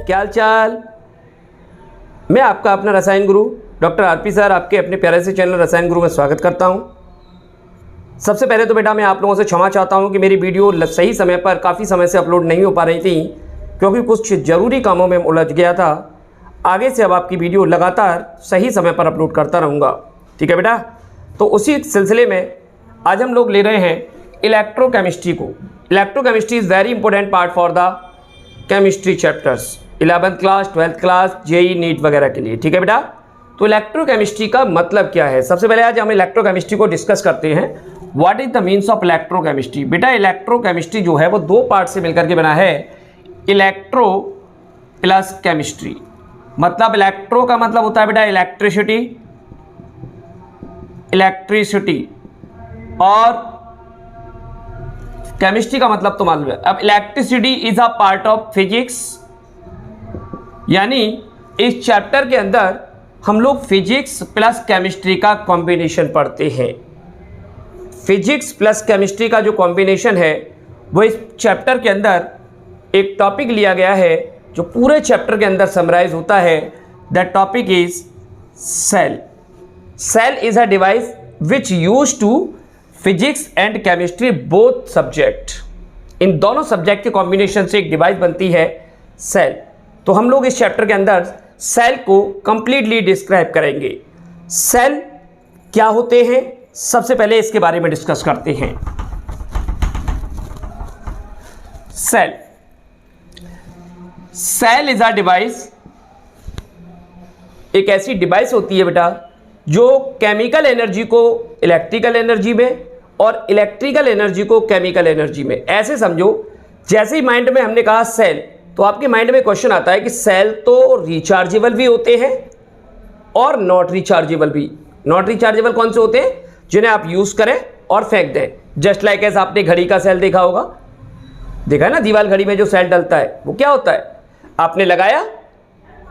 क्या हाल चाल। मैं आपका अपना रसायन गुरु डॉक्टर आरपी सर आपके अपने प्यारे से चैनल रसायन गुरु में स्वागत करता हूं। सबसे पहले तो बेटा मैं आप लोगों से क्षमा चाहता हूं कि मेरी वीडियो सही समय पर काफ़ी समय से अपलोड नहीं हो पा रही थी, क्योंकि कुछ ज़रूरी कामों में उलझ गया था। आगे से अब आपकी वीडियो लगातार सही समय पर अपलोड करता रहूँगा, ठीक है बेटा। तो उसी सिलसिले में आज हम लोग ले रहे हैं इलेक्ट्रोकेमिस्ट्री को। Electrochemistry is very important part for the chemistry chapters 11th class 12th class JEE NEET वगैरह के लिए, ठीक है बेटा। तो इलेक्ट्रोकेमिस्ट्री का मतलब क्या है, सबसे पहले आज हम इलेक्ट्रोकेमिस्ट्री को डिस्कस करते हैं। What is the means of electrochemistry. बेटा इलेक्ट्रोकेमिस्ट्री जो है वो दो पार्ट से मिलकर के बना है, इलेक्ट्रो प्लस केमिस्ट्री। मतलब इलेक्ट्रो का मतलब होता है बेटा इलेक्ट्रिसिटी, और केमिस्ट्री का मतलब तो मालूम है। अब electricity is a part of physics, यानी इस चैप्टर के अंदर हम लोग फिजिक्स प्लस केमिस्ट्री का कॉम्बिनेशन पढ़ते हैं। फिजिक्स प्लस केमिस्ट्री का जो कॉम्बिनेशन है वो इस चैप्टर के अंदर एक टॉपिक लिया गया है जो पूरे चैप्टर के अंदर समराइज होता है। That topic is cell. Cell is a device which use to physics and chemistry both subject. इन दोनों सब्जेक्ट के कॉम्बिनेशन से एक डिवाइस बनती है सेल। तो हम लोग इस चैप्टर के अंदर सेल को कंप्लीटली डिस्क्राइब करेंगे। सेल क्या होते हैं, सबसे पहले इसके बारे में डिस्कस करते हैं। सेल इज अ डिवाइस, एक ऐसी डिवाइस होती है बेटा जो केमिकल एनर्जी को इलेक्ट्रिकल एनर्जी में और इलेक्ट्रिकल एनर्जी को केमिकल एनर्जी में, ऐसे समझो जैसे ही माइंड में हमने कहा सेल, तो आपके माइंड में क्वेश्चन आता है कि सेल तो रिचार्जेबल भी होते हैं और नॉट रिचार्जेबल भी। नॉट रिचार्जेबल कौन से होते हैं, जिन्हें आप यूज करें और फेंक दें। जस्ट लाइक एज आपने घड़ी का सेल देखा होगा, देखा है ना, दीवार घड़ी में जो सेल डलता है वो क्या होता है, आपने लगाया,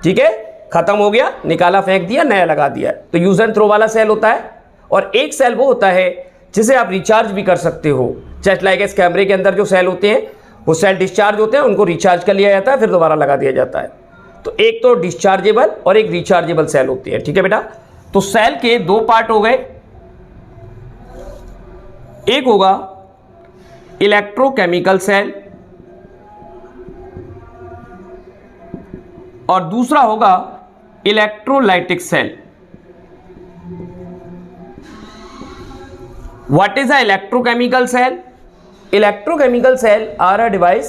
ठीक है, खत्म हो गया, निकाला, फेंक दिया, नया लगा दिया। तो यूज एंड थ्रो वाला सेल होता है। और एक सेल वो होता है जिसे आप रिचार्ज भी कर सकते हो। जस्ट लाइक एज कैमरे के अंदर जो सेल होते हैं वो सेल डिस्चार्ज होते हैं, उनको रिचार्ज कर लिया जाता है, फिर दोबारा लगा दिया जाता है। तो एक तो डिस्चार्जेबल और एक रिचार्जेबल सेल होती है, ठीक है बेटा। तो सेल के दो पार्ट हो गए, एक होगा इलेक्ट्रोकेमिकल सेल और दूसरा होगा electrolytic cell. What is a electrochemical cell? Electrochemical cell are a device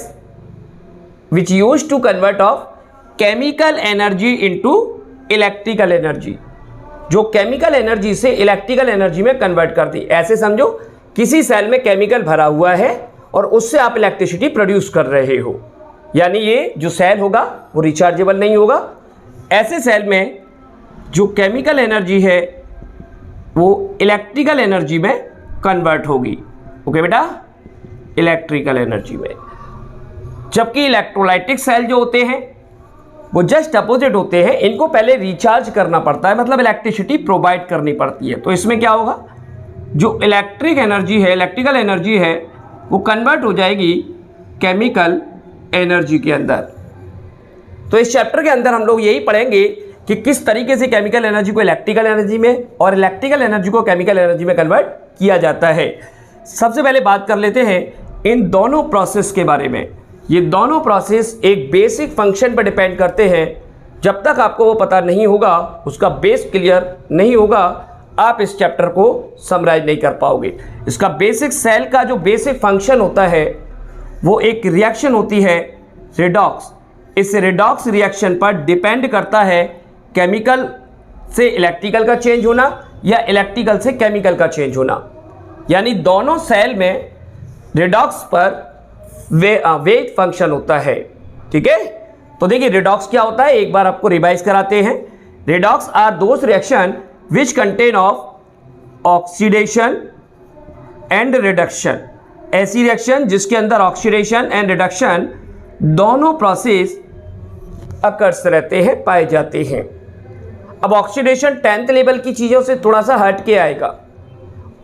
which used to convert of chemical energy into electrical energy, जो केमिकल एनर्जी से इलेक्ट्रिकल एनर्जी में कन्वर्ट करती। ऐसे समझो किसी सेल में केमिकल भरा हुआ है और उससे आप इलेक्ट्रिसिटी प्रोड्यूस कर रहे हो, यानी ये जो सेल होगा वो रिचार्जेबल नहीं होगा। ऐसे सेल में जो केमिकल एनर्जी है वो इलेक्ट्रिकल एनर्जी में कन्वर्ट होगी। ओके बेटा, इलेक्ट्रिकल एनर्जी में। जबकि इलेक्ट्रोलाइटिक सेल जो होते हैं वो जस्ट अपोजिट होते हैं, इनको पहले रिचार्ज करना पड़ता है, मतलब इलेक्ट्रिसिटी प्रोवाइड करनी पड़ती है। तो इसमें क्या होगा, जो इलेक्ट्रिक एनर्जी है, इलेक्ट्रिकल एनर्जी है, वो कन्वर्ट हो जाएगी केमिकल एनर्जी के अंदर। तो इस चैप्टर के अंदर हम लोग यही पढ़ेंगे कि किस तरीके से केमिकल एनर्जी को इलेक्ट्रिकल एनर्जी में और इलेक्ट्रिकल एनर्जी को केमिकल एनर्जी में कन्वर्ट किया जाता है। सबसे पहले बात कर लेते हैं इन दोनों प्रोसेस के बारे में। ये दोनों प्रोसेस एक बेसिक फंक्शन पर डिपेंड करते हैं। जब तक आपको वो पता नहीं होगा, उसका बेस क्लियर नहीं होगा, आप इस चैप्टर को समराइज नहीं कर पाओगे। इसका बेसिक सेल का जो बेसिक फंक्शन होता है वो एक रिएक्शन होती है रिडॉक्स। इस रिडॉक्स रिएक्शन पर डिपेंड करता है केमिकल से इलेक्ट्रिकल का चेंज होना या इलेक्ट्रिकल से केमिकल का चेंज होना। यानी दोनों सेल में रिडॉक्स पर वेट फंक्शन होता है, ठीक है। तो देखिए रिडॉक्स क्या होता है, एक बार आपको रिवाइज कराते हैं। Redox are those reaction which contain of oxidation and reduction. ऐसी रिएक्शन जिसके अंदर ऑक्सीडेशन एंड रिडक्शन दोनों प्रोसेस अकर्स रहते हैं, पाए जाते हैं। अब ऑक्सीडेशन 10th लेवल की चीज़ों से थोड़ा सा हट के आएगा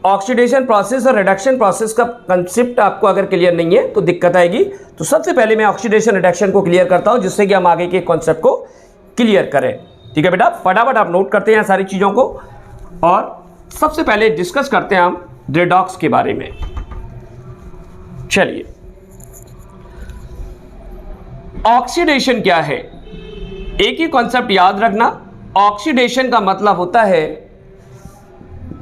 ऑक्सीडेशन प्रोसेस और रिडक्शन प्रोसेस का कंसेप्ट आपको अगर क्लियर नहीं है तो दिक्कत आएगी। तो सबसे पहले मैं ऑक्सीडेशन रिडक्शन को क्लियर करता हूं, जिससे कि हम आगे के कॉन्सेप्ट को क्लियर करें। ठीक है बेटा, फटाफट आप नोट करते हैं सारी चीज़ों को, और सबसे पहले डिस्कस करते हैं हम रेडॉक्स के बारे में। चलिए, ऑक्सीडेशन क्या है? एक ही कॉन्सेप्ट याद रखना, ऑक्सीडेशन का मतलब होता है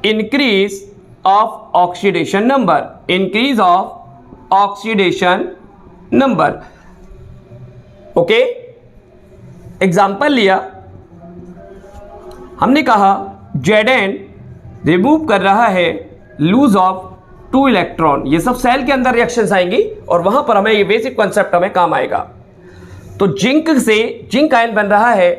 increase of oxidation number, increase of oxidation number. Okay, example लिया, हमने कहा Zn रिमूव कर रहा है लूज ऑफ 2 इलेक्ट्रॉन। ये सब सेल के अंदर रिएक्शंस आएंगी और वहां पर हमें ये बेसिक कॉन्सेप्ट हमें काम आएगा। तो जिंक से जिंक आयन बन रहा है,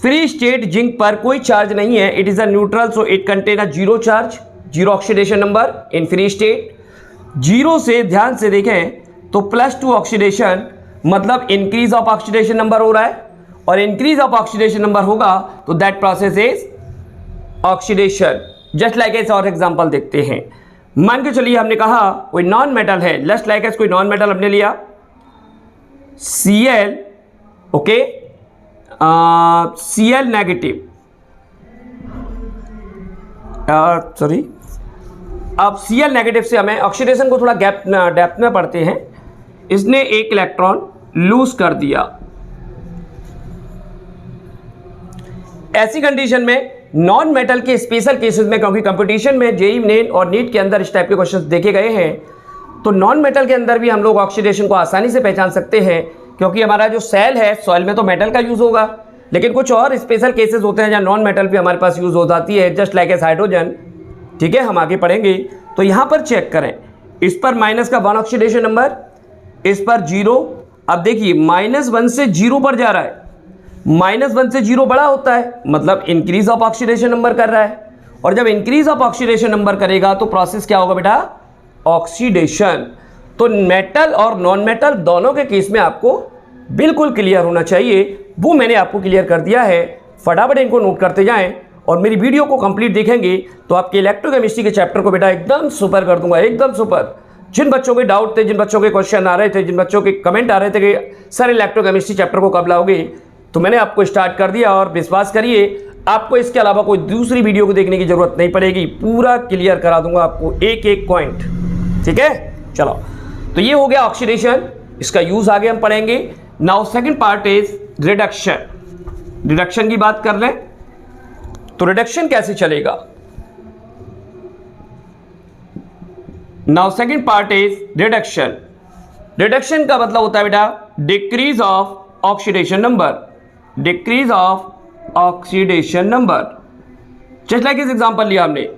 फ्री स्टेट जिंक पर कोई चार्ज नहीं है, it is a neutral, so it contain a zero charge, zero oxidation number in free state. Zero से ध्यान से देखें तो +2 ऑक्सीडेशन, मतलब इंक्रीज ऑफ ऑक्सीडेशन नंबर हो रहा है, और इंक्रीज ऑफ ऑक्सीडेशन नंबर होगा तो that process is oxidation. Just like S और एग्जांपल देखते हैं। मान के चलिए हमने कहा कोई नॉन मेटल है, जस्ट लाइक एस कोई नॉन मेटल हमने लिया Cl, okay, Cl negative, sorry, अब Cl नेगेटिव से हमें ऑक्सीडेशन को थोड़ा डेप्थ में पढ़ते हैं। इसने एक इलेक्ट्रॉन लूज कर दिया। ऐसी कंडीशन में नॉन मेटल के स्पेशल केसेस में, क्योंकि कंपटीशन में जेईई मेन और नीट के अंदर इस टाइप के क्वेश्चंस देखे गए हैं, तो नॉन मेटल के अंदर भी हम लोग ऑक्सीडेशन को आसानी से पहचान सकते हैं, क्योंकि हमारा जो सेल है, सॉइल में तो मेटल का यूज होगा, लेकिन कुछ और स्पेशल केसेस होते हैं जहां नॉन मेटल भी हमारे पास यूज हो जाती है, जस्ट लाइक एस हाइड्रोजन। ठीक है, हम आगे पढ़ेंगे। तो यहां पर चेक करें, इस पर माइनस का 1 ऑक्सीडेशन नंबर, इस पर 0। अब देखिए -1 से 0 पर जा रहा है, -1 से 0 बड़ा होता है, मतलब इंक्रीज ऑफ ऑक्सीडेशन नंबर कर रहा है, और जब इंक्रीज ऑफ ऑक्सीडेशन नंबर करेगा तो प्रोसेस क्या होगा बेटा? ऑक्सीडेशन। तो मेटल और नॉन मेटल दोनों के केस में आपको बिल्कुल क्लियर होना चाहिए, वो मैंने आपको क्लियर कर दिया है। फटाफट इनको नोट करते जाएं और मेरी वीडियो को कंप्लीट देखेंगे तो आपके इलेक्ट्रोकेमिस्ट्री के चैप्टर को बेटा एकदम सुपर कर दूंगा, एकदम सुपर। जिन बच्चों के डाउट थे, जिन बच्चों के क्वेश्चन आ रहे थे, जिन बच्चों के कमेंट आ रहे थे कि सर इलेक्ट्रोकेमिस्ट्री चैप्टर को कब लाओगे, तो मैंने आपको स्टार्ट कर दिया, और विश्वास करिए आपको इसके अलावा कोई दूसरी वीडियो को देखने की जरूरत नहीं पड़ेगी, पूरा क्लियर करा दूंगा आपको एक एक पॉइंट। ठीक है, चलो, तो ये हो गया ऑक्सीडेशन, इसका यूज आगे हम पढ़ेंगे। Now second part is reduction. Reduction की बात कर लें तो रिडक्शन कैसे चलेगा? Now second part is reduction. Reduction का मतलब होता है बेटा decrease of oxidation number, decrease of oxidation number. Just like इस एग्जांपल लिया हमने,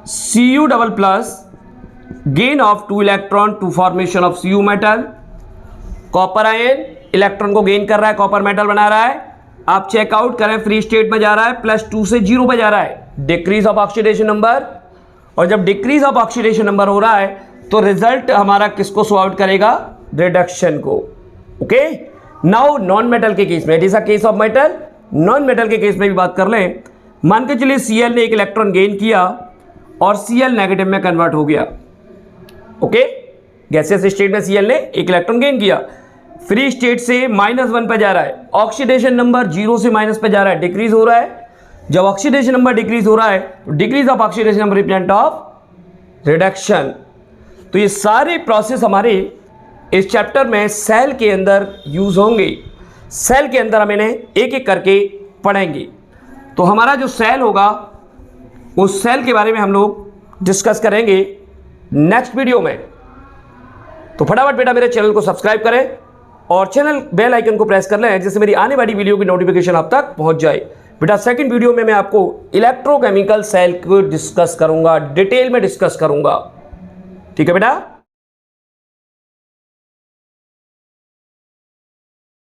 Cu++ gain of 2 electron to formation of Cu metal. Copper ion electron को गेन कर रहा है, कॉपर मेटल बना रहा है। आप चेकआउट करें, फ्री स्टेट में जा रहा है, +2 से 0 पे जा रहा है, डिक्रीज ऑफ ऑक्सीडेशन नंबर। और जब डिक्रीज ऑफ ऑक्सीडेशन नंबर हो रहा है तो रिजल्ट हमारा किसको शो आउट करेगा? रिडक्शन को। ओके, नाउ नॉन मेटल के केस में, it is a case of metal. Non metal के केस में भी बात कर लें, मान के चलिए Cl ने एक इलेक्ट्रॉन गेन किया और Cl नेगेटिव में कन्वर्ट हो गया। ओके, गैसियस स्टेट में Cl ने एक इलेक्ट्रॉन गेन किया, फ्री स्टेट से -1 पर जा रहा है, ऑक्सीडेशन नंबर 0 से माइनस पर जा रहा है, डिक्रीज हो रहा है। जब ऑक्सीडेशन नंबर डिक्रीज हो रहा है तो decrease of oxidation number represent of reduction. तो ये सारे प्रोसेस हमारे इस चैप्टर में सेल के अंदर यूज होंगे। सेल के अंदर हम इन्हें एक एक करके पढ़ेंगे। तो हमारा जो सेल होगा उस सेल के बारे में हम लोग डिस्कस करेंगे नेक्स्ट वीडियो में। तो फटाफट बेटा मेरे चैनल को सब्सक्राइब करें और चैनल बेल आइकन को प्रेस कर लें, जिससे मेरी आने वाली वीडियो की नोटिफिकेशन आप तक पहुंच जाए। बेटा सेकंड वीडियो में मैं आपको इलेक्ट्रोकेमिकल सेल को डिस्कस करूंगा, डिटेल में डिस्कस करूंगा। ठीक है बेटा।